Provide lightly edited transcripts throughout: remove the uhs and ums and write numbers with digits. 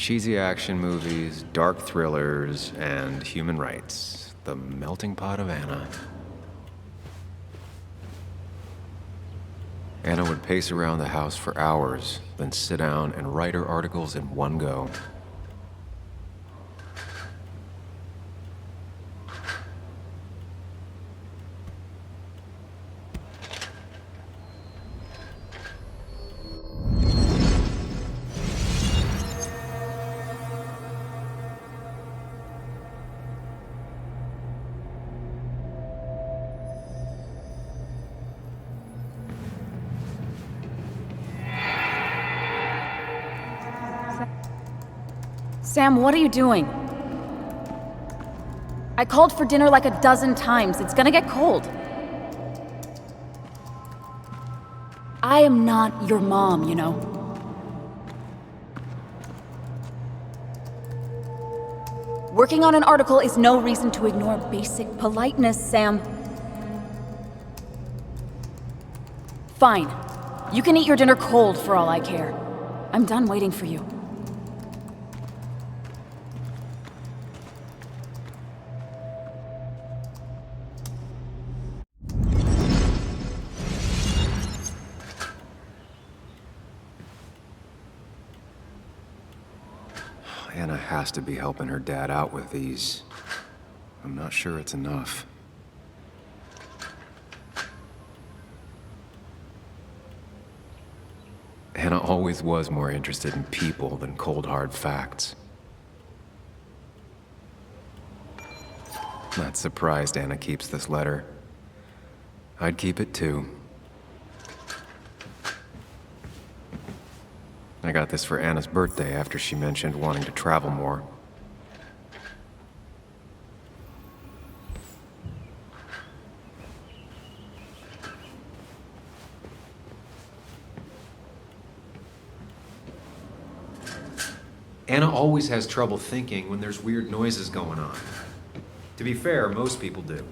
Cheesy action movies, dark thrillers, and human rights. The melting pot of Anna. Anna would pace around the house for hours, then sit down and write her articles in one go. Sam, what are you doing? I called for dinner like a dozen times. It's gonna get cold. I am not your mom, you know. Working on an article is no reason to ignore basic politeness, Sam. Fine. You can eat your dinner cold for all I care. I'm done waiting for you. Anna has to be helping her dad out with these. I'm not sure it's enough. Anna always was more interested in people than cold, hard facts. Not surprised Anna keeps this letter. I'd keep it too. I got this for Anna's birthday after she mentioned wanting to travel more. Anna always has trouble thinking when there's weird noises going on. To be fair, most people do.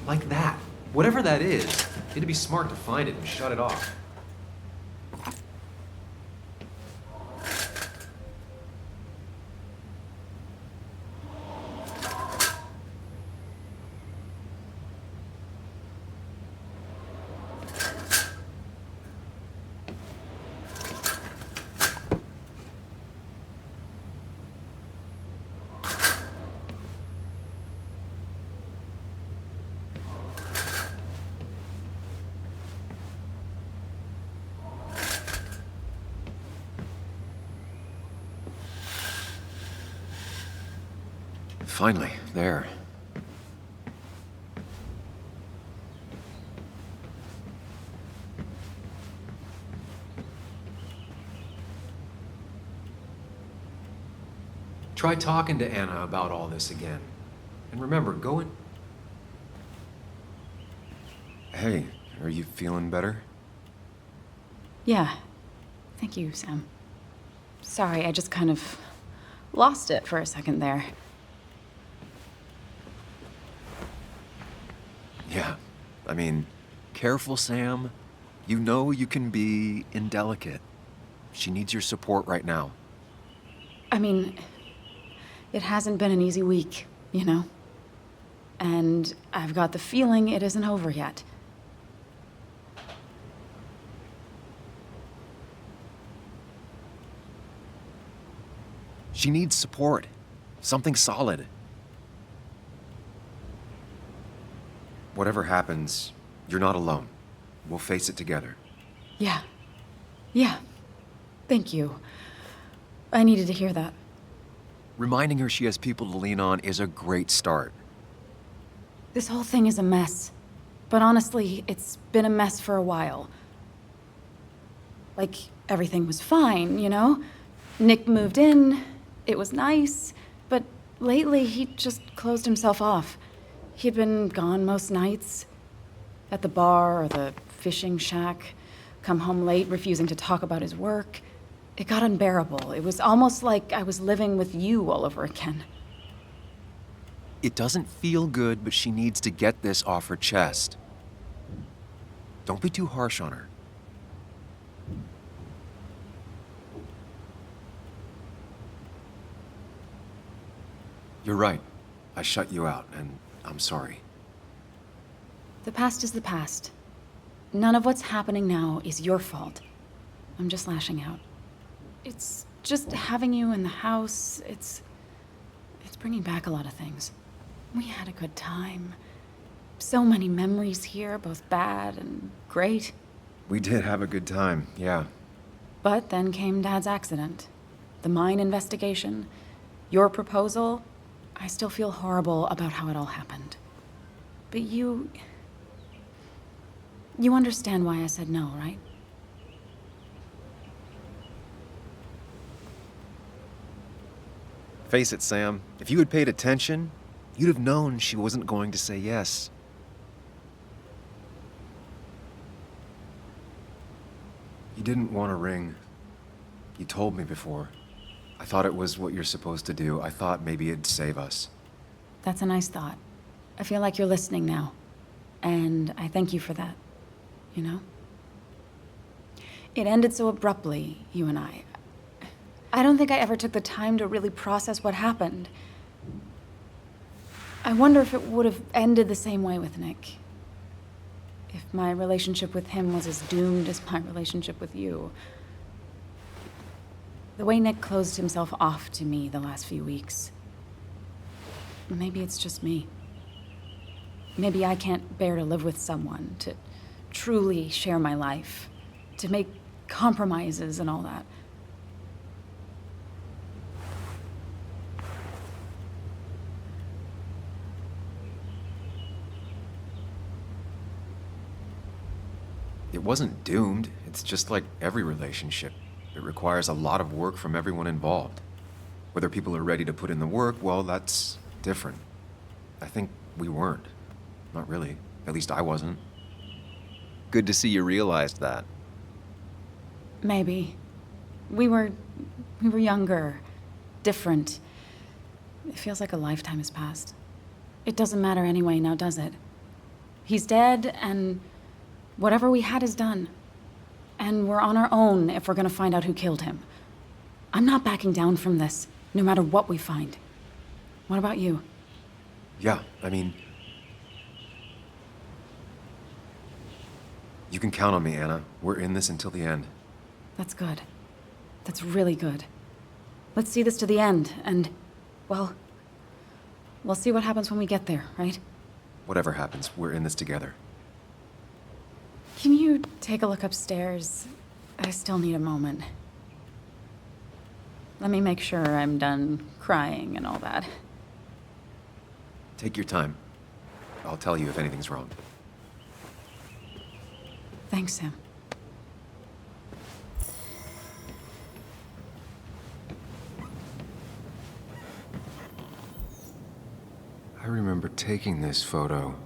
Like that. Whatever that is, you need to be smart to find it and shut it off. Finally, there. Try talking to Anna about all this again. And remember, go in... Hey, are you feeling better? Yeah. Thank you, Sam. Sorry, I just kind of lost it for a second there. Yeah, I mean, careful, Sam. You know you can be indelicate. She needs your support right now. I mean, it hasn't been an easy week, you know? And I've got the feeling it isn't over yet. She needs support. Something solid. Whatever happens, you're not alone. We'll face it together. Yeah. Yeah. Thank you. I needed to hear that. Reminding her she has people to lean on is a great start. This whole thing is a mess. But honestly, it's been a mess for a while. Like, everything was fine, you know? Nick moved in, it was nice, but lately he just closed himself off. He'd been gone most nights. At the bar or the fishing shack. Come home late, refusing to talk about his work. It got unbearable. It was almost like I was living with you all over again. It doesn't feel good, but she needs to get this off her chest. Don't be too harsh on her. You're right. I shut you out, and I'm sorry. The past is the past. None of what's happening now is your fault. I'm just lashing out. It's just having you in the house, it's bringing back a lot of things. We had a good time. So many memories here, both bad and great. We did have a good time, yeah. But then came Dad's accident. The mine investigation. Your proposal. I still feel horrible about how it all happened. But you understand why I said no, right? Face it, Sam. If you had paid attention, you'd have known she wasn't going to say yes. You didn't want a ring. You told me before. I thought it was what you're supposed to do. I thought maybe it'd save us. That's a nice thought. I feel like you're listening now. And I thank you for that. You know? It ended so abruptly, you and I. I don't think I ever took the time to really process what happened. I wonder if it would have ended the same way with Nick. If my relationship with him was as doomed as my relationship with you. The way Nick closed himself off to me the last few weeks. Maybe it's just me. Maybe I can't bear to live with someone, to truly share my life, to make compromises and all that. It wasn't doomed. It's just like every relationship. It requires a lot of work from everyone involved. Whether people are ready to put in the work, well, that's different. I think we weren't. Not really. At least I wasn't. Good to see you realized that. Maybe. We were younger, different. It feels like a lifetime has passed. It doesn't matter anyway now, does it? He's dead, and whatever we had is done. And we're on our own if we're gonna find out who killed him. I'm not backing down from this, no matter what we find. What about you? Yeah, I mean... You can count on me, Anna. We're in this until the end. That's good. That's really good. Let's see this to the end, and, well, we'll see what happens when we get there, right? Whatever happens, we're in this together. Can you take a look upstairs? I still need a moment. Let me make sure I'm done crying and all that. Take your time. I'll tell you if anything's wrong. Thanks, Sam. I remember taking this photo.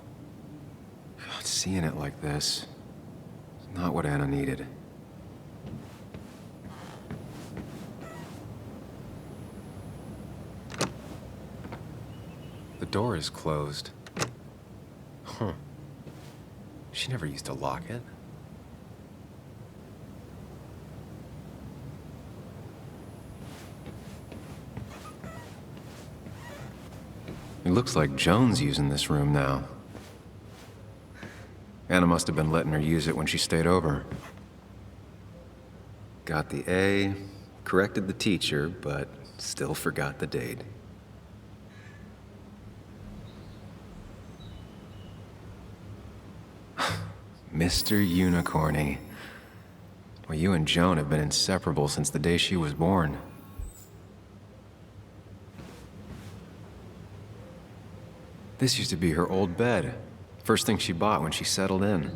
God, seeing it like this. Not what Anna needed. The door is closed. Huh. She never used to lock it. It looks like Joan's using this room now. Anna must have been letting her use it when she stayed over. Got the A, corrected the teacher, but still forgot the date. Mr. Unicorny. Well, you and Joan have been inseparable since the day she was born. This used to be her old bed. First thing she bought when she settled in.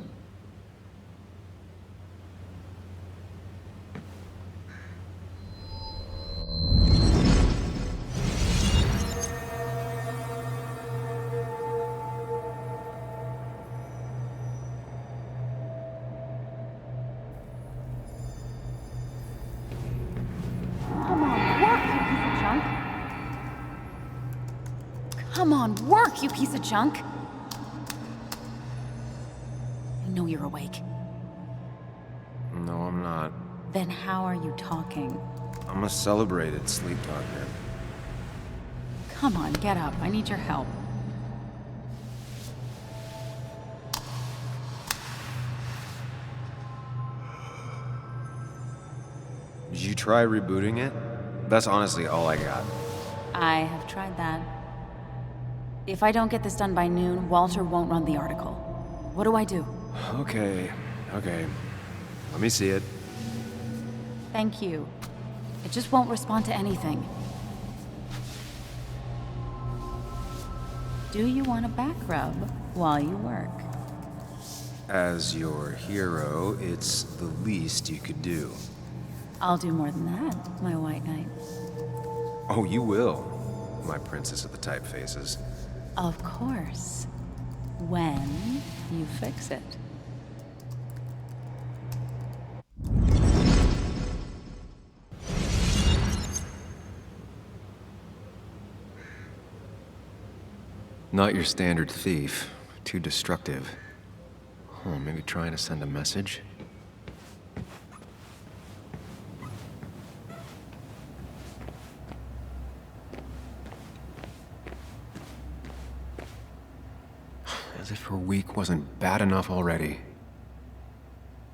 Come on, work, you piece of junk! I know you're awake. No, I'm not. Then how are you talking? I'm a celebrated sleep talker. Come on, get up. I need your help. Did you try rebooting it? That's honestly all I got. I have tried that. If I don't get this done by noon, Walter won't run the article. What do I do? Okay. Let me see it. Thank you. It just won't respond to anything. Do you want a back rub while you work? As your hero, it's the least you could do. I'll do more than that, my white knight. Oh, you will, my princess of the typefaces. Of course. When you fix it. Not your standard thief. Too destructive. Oh, maybe trying to send a message? As if her week wasn't bad enough already.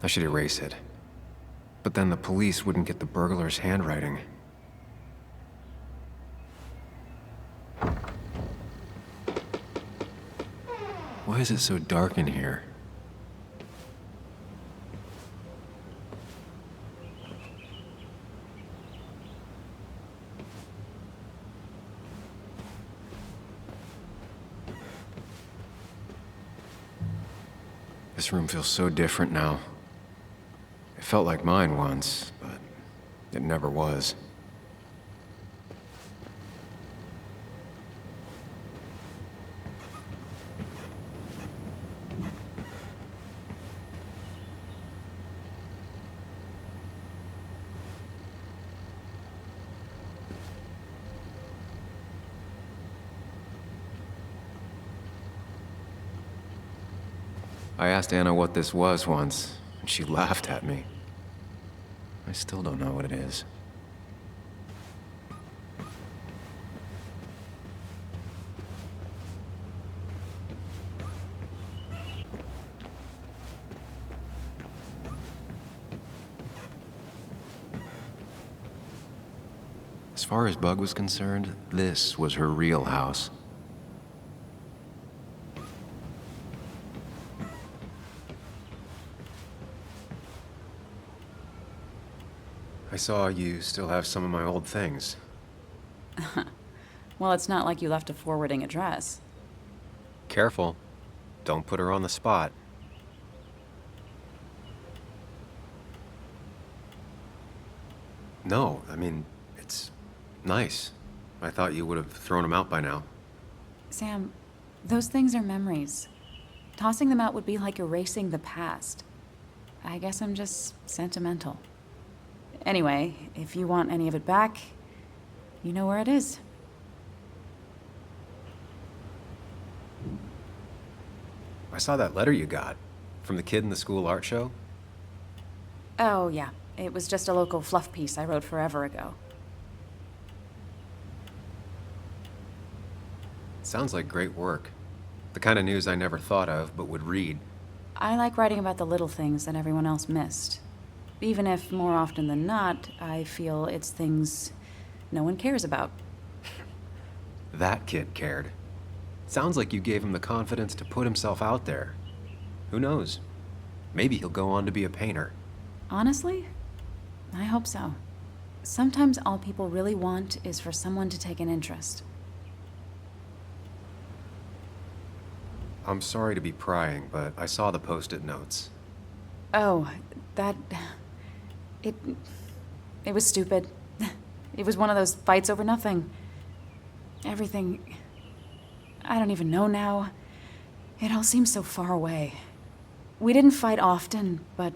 I should erase it. But then the police wouldn't get the burglar's handwriting. Why is it so dark in here? This room feels so different now. It felt like mine once, but it never was. I asked Anna what this was once, and she laughed at me. I still don't know what it is. As far as Bug was concerned, this was her real house. I saw you still have some of my old things. Well, it's not like you left a forwarding address. Careful. Don't put her on the spot. No, I mean, it's nice. I thought you would have thrown them out by now. Sam, those things are memories. Tossing them out would be like erasing the past. I guess I'm just sentimental. Anyway, if you want any of it back, you know where it is. I saw that letter you got from the kid in the school art show. Oh, yeah. It was just a local fluff piece I wrote forever ago. Sounds like great work. The kind of news I never thought of, but would read. I like writing about the little things that everyone else missed. Even if, more often than not, I feel it's things no one cares about. That kid cared. Sounds like you gave him the confidence to put himself out there. Who knows? Maybe he'll go on to be a painter. Honestly, I hope so. Sometimes all people really want is for someone to take an interest. I'm sorry to be prying, but I saw the post-it notes. Oh, that... It was stupid. It was one of those fights over nothing. Everything... I don't even know now. It all seems so far away. We didn't fight often, but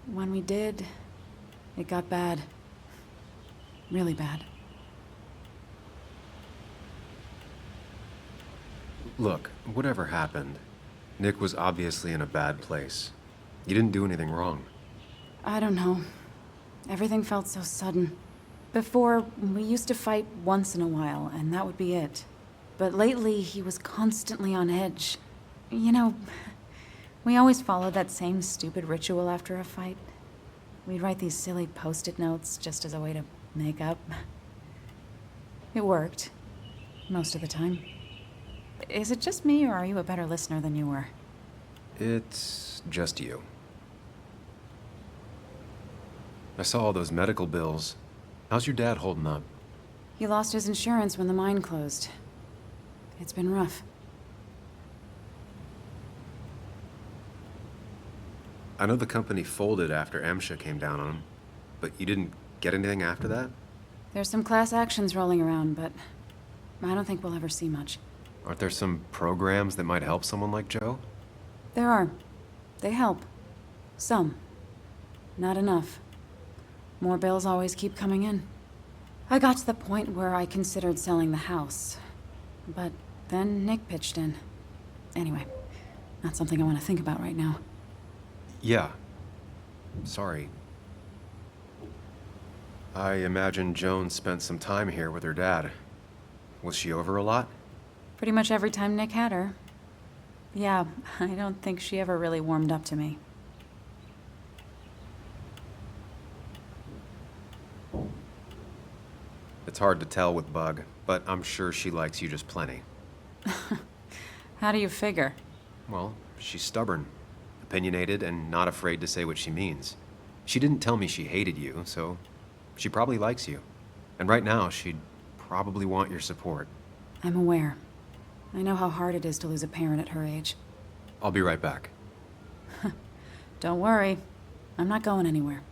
when we did, it got bad. Really bad. Look, whatever happened, Nick was obviously in a bad place. You didn't do anything wrong. I don't know. Everything felt so sudden. Before, we used to fight once in a while, and that would be it. But lately, he was constantly on edge. You know, we always followed that same stupid ritual after a fight. We'd write these silly post-it notes just as a way to make up. It worked. Most of the time. Is it just me, or are you a better listener than you were? It's just you. I saw all those medical bills. How's your dad holding up? He lost his insurance when the mine closed. It's been rough. I know the company folded after MSHA came down on him, but you didn't get anything after that? There's some class actions rolling around, but I don't think we'll ever see much. Aren't there some programs that might help someone like Joe? There are. They help. Some. Not enough. More bills always keep coming in. I got to the point where I considered selling the house. But then Nick pitched in. Anyway, not something I want to think about right now. Yeah. Sorry. I imagine Joan spent some time here with her dad. Was she over a lot? Pretty much every time Nick had her. Yeah, I don't think she ever really warmed up to me. It's hard to tell with Bug, but I'm sure she likes you just plenty. How do you figure? Well, she's stubborn, opinionated, and not afraid to say what she means. She didn't tell me she hated you, so she probably likes you. And right now, she'd probably want your support. I'm aware. I know how hard it is to lose a parent at her age. I'll be right back. Don't worry. I'm not going anywhere.